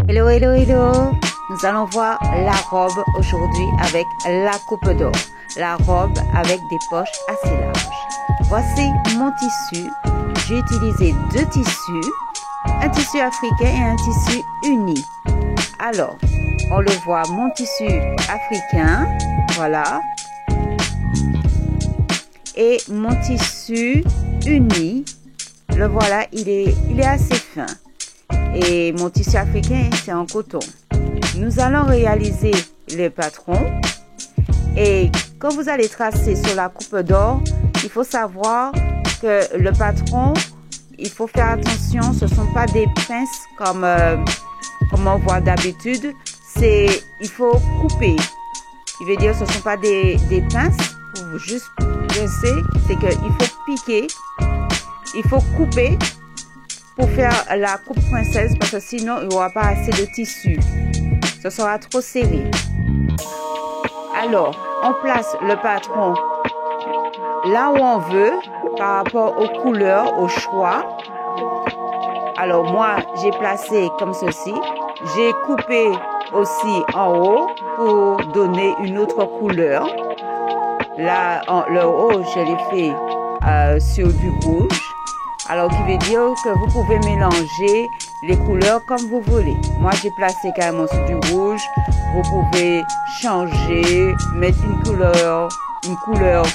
Hello, hello, hello. Nous allons voir la robe aujourd'hui avec la coupe d'or. La robe avec des poches assez larges. Voici mon tissu. J'ai utilisé deux tissus. Un tissu africain et un tissu uni. Alors, on le voit, mon tissu africain. Voilà. Et mon tissu uni. Le voilà, il est assez fin. Et mon tissu africain, c'est en coton. Nous allons réaliser le patron. Et quand vous allez tracer sur la coupe d'or, il faut savoir que le patron, il faut faire attention, ce ne sont pas des pinces comme on voit d'habitude. Il faut couper. Il veut dire que ce ne sont pas des pinces pour juste pincer, c'est qu'il faut piquer, il faut couper pour faire la coupe princesse parce que sinon il n'y aura pas assez de tissu. Ce sera trop serré. Alors, on place le patron là où on veut par rapport aux couleurs, au choix. Alors moi, j'ai placé comme ceci. J'ai coupé aussi en haut pour donner une autre couleur. Là, le haut, je l'ai fait sur du rouge. Alors, qui veut dire que vous pouvez mélanger les couleurs comme vous voulez. Moi, j'ai placé carrément sur du rouge. Vous pouvez changer, mettre une couleur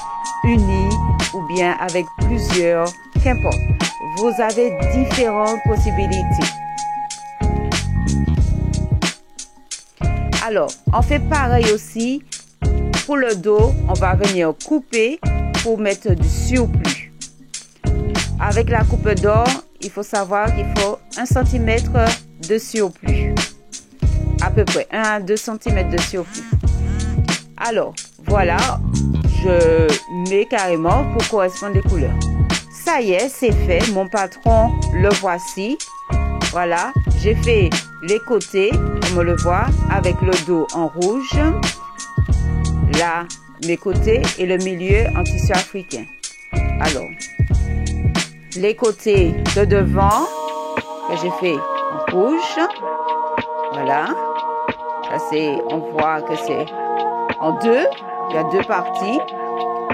unie ou bien avec plusieurs, qu'importe. Vous avez différentes possibilités. Alors, on fait pareil aussi. Pour le dos, on va venir couper pour mettre du surplus. Avec la coupe d'or, il faut savoir qu'il faut 1 cm de surplus. À peu près 1 à 2 cm de surplus. Alors, voilà, je mets carrément pour correspondre les couleurs. Ça y est, c'est fait. Mon patron, le voici. Voilà, j'ai fait les côtés, comme on le voit, avec le dos en rouge. Là, mes côtés et le milieu en tissu africain. Alors, les côtés de devant que j'ai fait en rouge. Voilà. Ça c'est, on voit que c'est en deux. Il y a deux parties.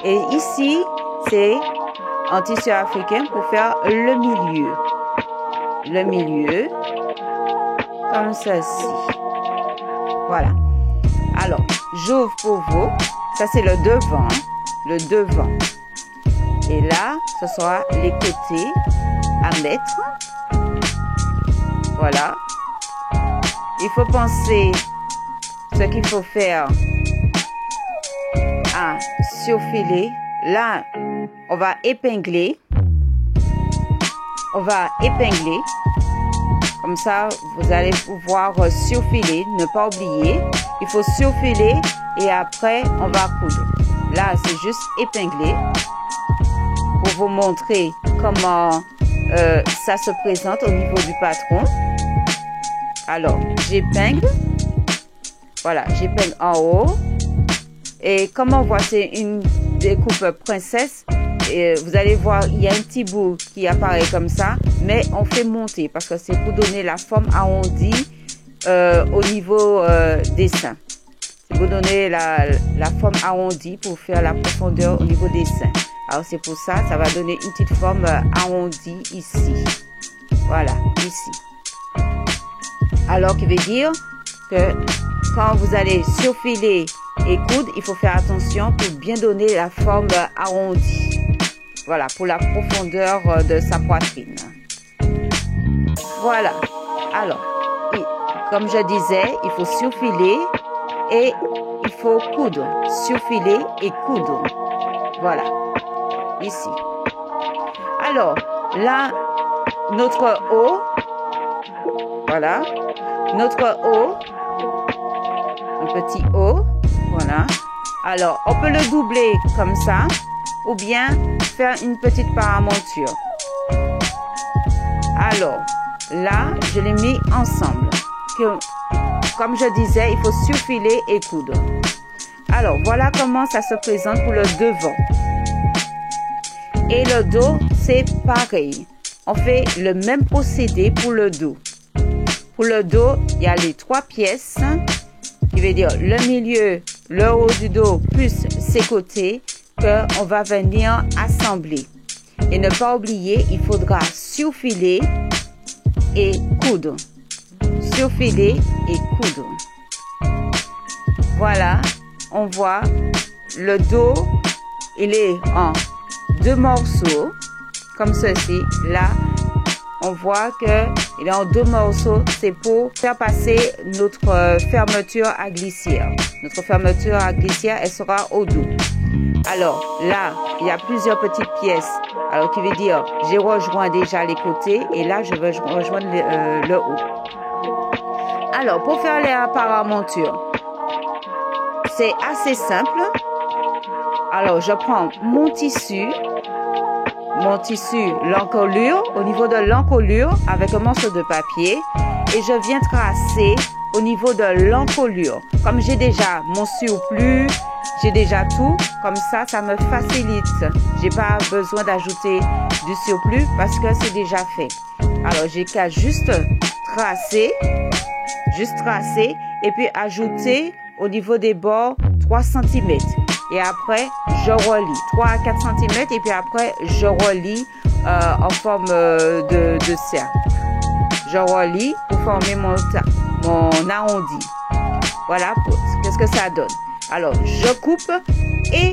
Et ici, c'est en tissu africain pour faire le milieu. Le milieu. Comme ceci. Voilà. Alors, j'ouvre pour vous. Ça c'est le devant. Le devant. Et là, ce sera les côtés à mettre. Voilà. Il faut penser ce qu'il faut faire à surfiler. Là, on va épingler. On va épingler. Comme ça, vous allez pouvoir surfiler. Ne pas oublier. Il faut surfiler et après, on va coudre. Là, c'est juste épingler. Pour vous montrer comment ça se présente au niveau du patron. Alors, j'épingle. Voilà, j'épingle en haut. Et comme on voit, c'est une découpe princesse. Et vous allez voir, il y a un petit bout qui apparaît comme ça. Mais on fait monter parce que c'est pour donner la forme arrondie au niveau des seins. C'est pour donner la forme arrondie pour faire la profondeur au niveau des seins. Alors, c'est pour ça, ça va donner une petite forme arrondie ici. Voilà, ici. Alors, qui veut dire que quand vous allez surfiler et coudre, il faut faire attention pour bien donner la forme arrondie. Voilà, pour la profondeur de sa poitrine. Voilà. Alors, comme je disais, il faut surfiler et il faut coudre. Surfiler et coudre. Voilà. Ici. Alors, là, notre haut, voilà, notre haut, un petit haut, voilà. Alors, on peut le doubler comme ça, ou bien faire une petite paramonture. Alors, là, je les mets ensemble. Comme je disais, il faut surfiler et coudre. Alors, voilà comment ça se présente pour le devant. Et le dos, c'est pareil. On fait le même procédé pour le dos. Pour le dos, il y a les 3 pièces, qui veut dire le milieu, le haut du dos, plus ses côtés, qu'on va venir assembler. Et ne pas oublier, il faudra surfiler et coudre. Surfiler et coudre. Voilà, on voit le dos, il est en 2 morceaux, comme ceci. Là, on voit qu'il est en 2 morceaux. C'est pour faire passer notre fermeture à glissière. Notre fermeture à glissière, elle sera au dos. Alors là, il y a plusieurs petites pièces. Alors qui veut dire, j'ai rejoint déjà les côtés et là, je vais rejoindre le haut. Alors, pour faire les paramontures, c'est assez simple. Alors, je prends mon tissu, l'encolure, au niveau de l'encolure, avec un morceau de papier, et je viens tracer au niveau de l'encolure. Comme j'ai déjà mon surplus, j'ai déjà tout, comme ça me facilite. J'ai pas besoin d'ajouter du surplus parce que c'est déjà fait. Alors, j'ai qu'à juste tracer, et puis ajouter au niveau des bords 3 cm. Et après, je relie 3 à 4 cm et puis après, je relie en forme de cercle. Je relie pour former mon arrondi. Voilà qu'est-ce que ça donne. Alors, je coupe et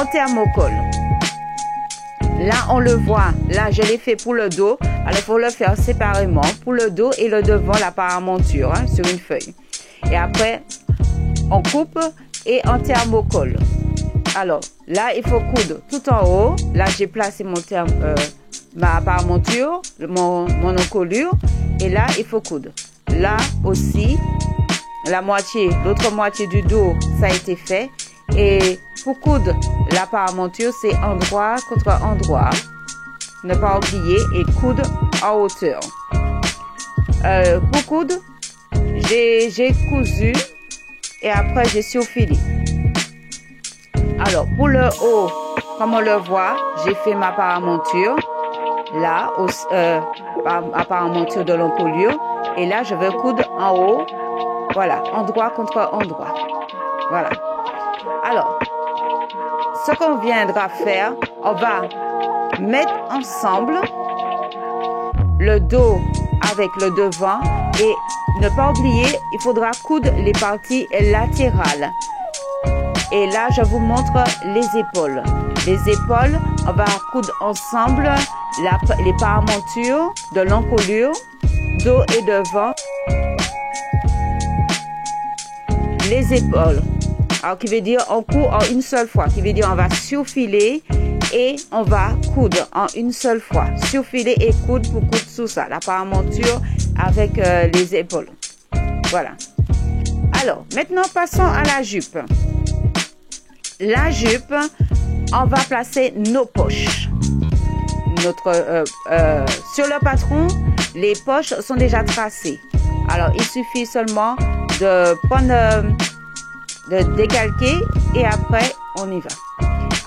on thermocole. Là, on le voit. Là, je l'ai fait pour le dos. Alors, il faut le faire séparément pour le dos et le devant, la paramonture, sur une feuille. Et après, on coupe et on thermocole. Alors, là, il faut coudre tout en haut. Là, j'ai placé ma paramonture, mon encolure. Et là, il faut coudre. Là aussi, l'autre moitié du dos, ça a été fait. Et pour coudre la paramonture, c'est endroit contre endroit. Ne pas oublier et coudre en hauteur. Pour coudre, j'ai cousu et après j'ai surfilé. Alors pour le haut, comme on le voit, j'ai fait ma paramonture là, ma paramonture de l'encolure, et là je vais coudre en haut, voilà, endroit contre endroit. Voilà. Alors, ce qu'on viendra faire, on va mettre ensemble le dos avec le devant et ne pas oublier, il faudra coudre les parties latérales. Et là, je vous montre les épaules. Les épaules, on va coudre ensemble les paramontures de l'encolure, dos et devant. Les épaules. Alors, qui veut dire on coud en une seule fois. Qui veut dire on va surfiler et on va coudre en une seule fois. Surfiler et coudre pour coudre sous ça. La paramonture avec les épaules. Voilà. Alors, maintenant, passons à la jupe. La jupe, on va placer nos poches. Sur le patron, les poches sont déjà tracées. Alors, il suffit seulement de prendre, de décalquer et après, on y va.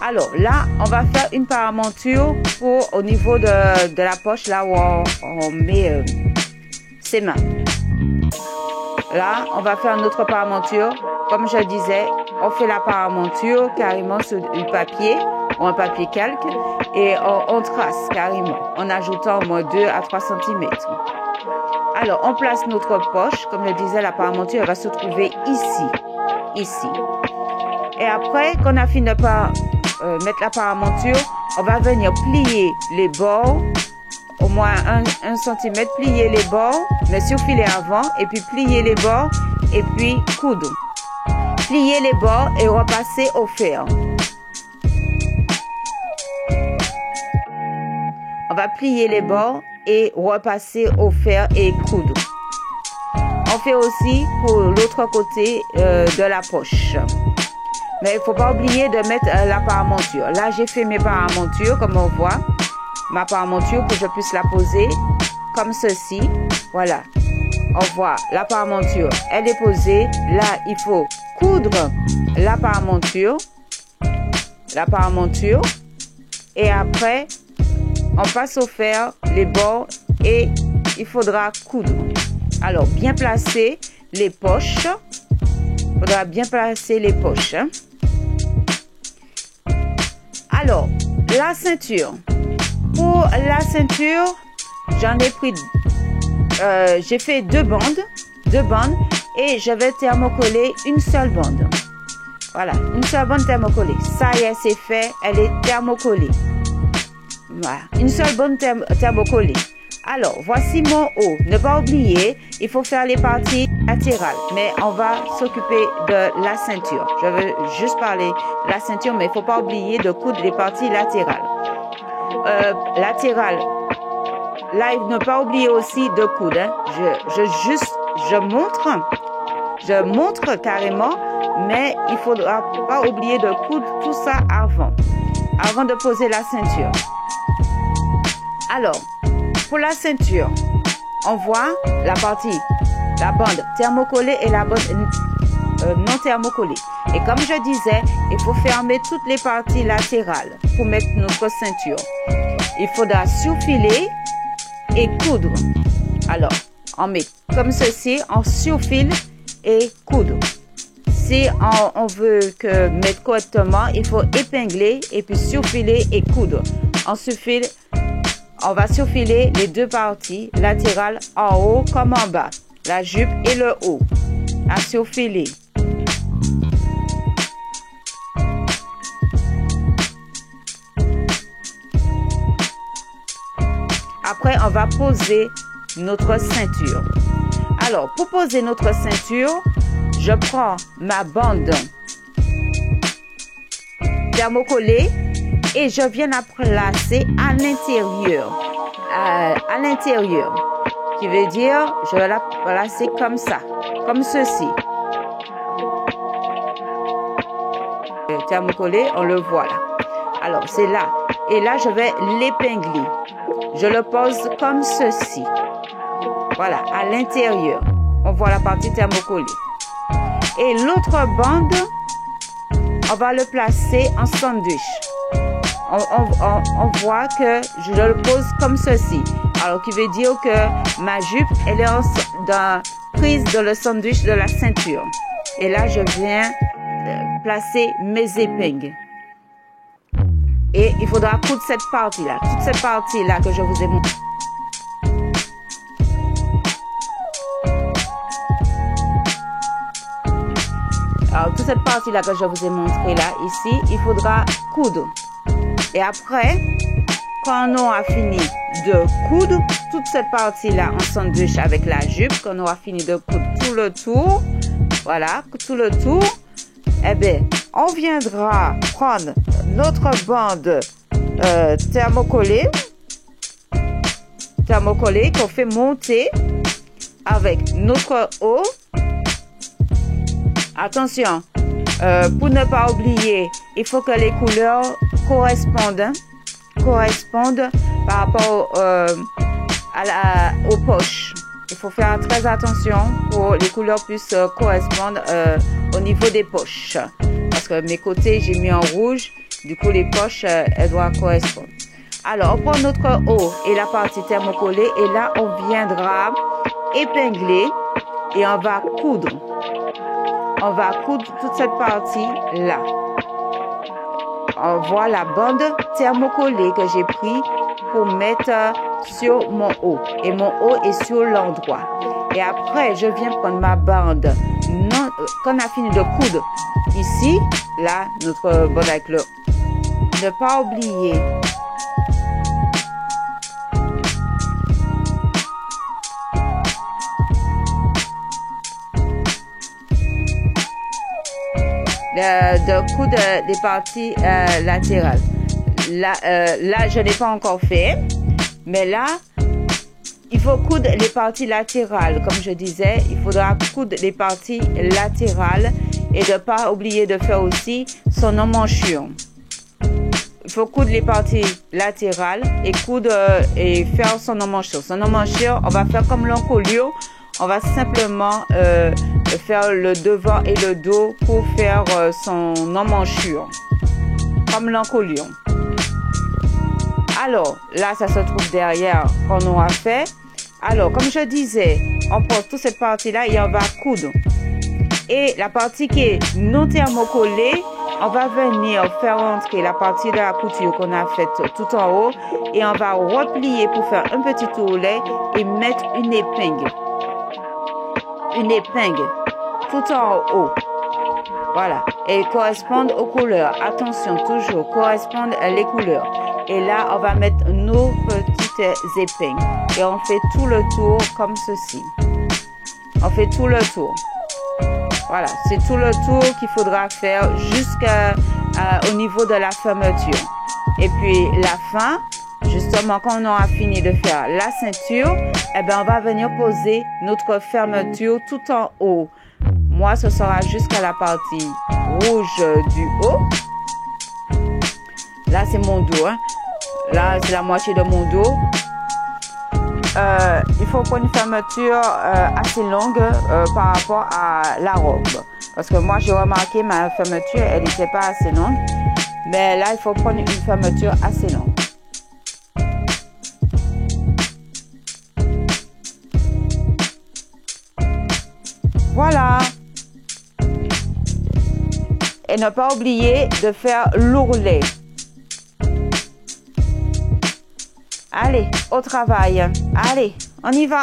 Alors, là, on va faire une paramonture au niveau de la poche, là où on met ses mains. Là, on va faire notre paramonture. Comme je disais, on fait la paramonture carrément sur du papier ou un papier calque et on trace carrément en ajoutant au moins 2 à 3 cm. Alors, on place notre poche. Comme je disais, la paramonture va se trouver ici. Et après qu'on a fini de mettre la paramonture, on va venir plier les bords, au moins 1 cm, plier les bords, mais surfiler avant, et puis plier les bords, et puis coudre. Plier les bords et repasser au fer. On va plier les bords et repasser au fer et coudre. On fait aussi pour l'autre côté de la poche. Mais il ne faut pas oublier de mettre la paramonture. Là, j'ai fait mes paramontures, comme on voit. Ma paramonture pour que je puisse la poser comme ceci. Voilà. On voit la paramonture, elle est posée. Là, il faut coudre la paramonture. Et après, on passe au fer les bords et il faudra coudre. Alors, bien placer les poches. Il faudra bien placer les poches. Alors, la ceinture. Pour la ceinture, j'en ai pris, j'ai fait deux bandes et je vais thermocoller une seule bande. Voilà, une seule bande thermocollée. Ça y est, c'est fait, elle est thermocollée. Voilà, une seule bande thermocollée. Alors, voici mon haut. Ne pas oublier, il faut faire les parties latérales. Mais on va s'occuper de la ceinture. Je veux juste parler de la ceinture, mais il ne faut pas oublier de coudre les parties latérales. Latérales. Là, ne pas oublier aussi de coudre. Hein. Je montre carrément, mais il ne faudra pas oublier de coudre tout ça avant de poser la ceinture. Alors, pour la ceinture, on voit la bande thermocollée et la bande non thermocollée. Et comme je disais, il faut fermer toutes les parties latérales pour mettre notre ceinture. Il faudra surfiler et coudre. Alors, on met comme ceci, on surfile et coudre. Si on veut mettre correctement, il faut épingler et puis surfiler et coudre. On va surfiler les deux parties latérales en haut comme en bas, la jupe et le haut, à surfiler. Après, on va poser notre ceinture. Alors, pour poser notre ceinture, je prends ma bande thermocollée et je viens la placer à l'intérieur. À l'intérieur. Qui veut dire, je vais la placer comme ça. Comme ceci. Thermocollé, on le voit là. Alors, c'est là. Et là, je vais l'épingler. Je le pose comme ceci. Voilà, à l'intérieur. On voit la partie thermocollée. Et l'autre bande, on va le placer en sandwich. On voit que je le pose comme ceci. Alors, qui veut dire que ma jupe, elle est prise dans le sandwich de la ceinture. Et là, je viens placer mes épingles. Et il faudra coudre cette partie-là. Toute cette partie-là que je vous ai montré. Alors, toute cette partie-là que je vous ai montré là, ici, il faudra coudre. Et après, quand on aura fini de coudre toute cette partie-là en sandwich avec la jupe, quand on aura fini de coudre tout le tour, voilà, tout le tour, eh bien, on viendra prendre notre bande thermocollée qu'on fait monter avec notre haut. Attention, pour ne pas oublier, il faut que les couleurs correspondent par rapport aux poches. Il faut faire très attention pour que les couleurs puissent correspondre au niveau des poches. Parce que mes côtés, j'ai mis en rouge. Du coup, les poches, elles doivent correspondre. Alors, on prend notre haut et la partie thermocollée. Et là, on viendra épingler et on va coudre. On va coudre toute cette partie-là. On voit la bande thermocollée que j'ai pris pour mettre sur mon haut. Et mon haut est sur l'endroit. Et après, je viens prendre ma bande. Quand on a fini de coudre ici, là, notre bande avec le... Ne pas oublier. De coudre les parties latérales. Là, je n'ai pas encore fait, mais là, il faut coudre les parties latérales. Comme je disais, il faudra coudre les parties latérales et de ne pas oublier de faire aussi son emmanchure. Il faut coudre les parties latérales et coudre et faire son emmanchure. Son emmanchure, on va faire comme l'encolure. On va simplement faire le devant et le dos pour faire son emmanchure, comme l'encolure. Alors, là, ça se trouve derrière qu'on aura fait. Alors, comme je disais, on prend toute cette partie-là et on va coudre. Et la partie qui est non thermocollée, on va venir faire rentrer la partie de la couture qu'on a faite tout en haut et on va replier pour faire un petit ourlet et mettre une épingle. Une épingle tout en haut. Voilà. Et correspondent aux couleurs. Attention, toujours correspondent les couleurs. Et là, on va mettre nos petites épingles. Et on fait tout le tour comme ceci. On fait tout le tour. Voilà, c'est tout le tour qu'il faudra faire jusqu'au niveau de la fermeture. Et puis la fin, justement, quand on aura fini de faire la ceinture, eh ben, on va venir poser notre fermeture tout en haut. Moi, ce sera jusqu'à la partie rouge du haut. Là, c'est mon dos. Hein. Là, c'est la moitié de mon dos. Il faut prendre une fermeture assez longue par rapport à la robe. Parce que moi, j'ai remarqué ma fermeture, elle n'était pas assez longue. Mais là, il faut prendre une fermeture assez longue. Voilà. Et ne pas oublier de faire l'ourlet. Allez, au travail. Allez, on y va.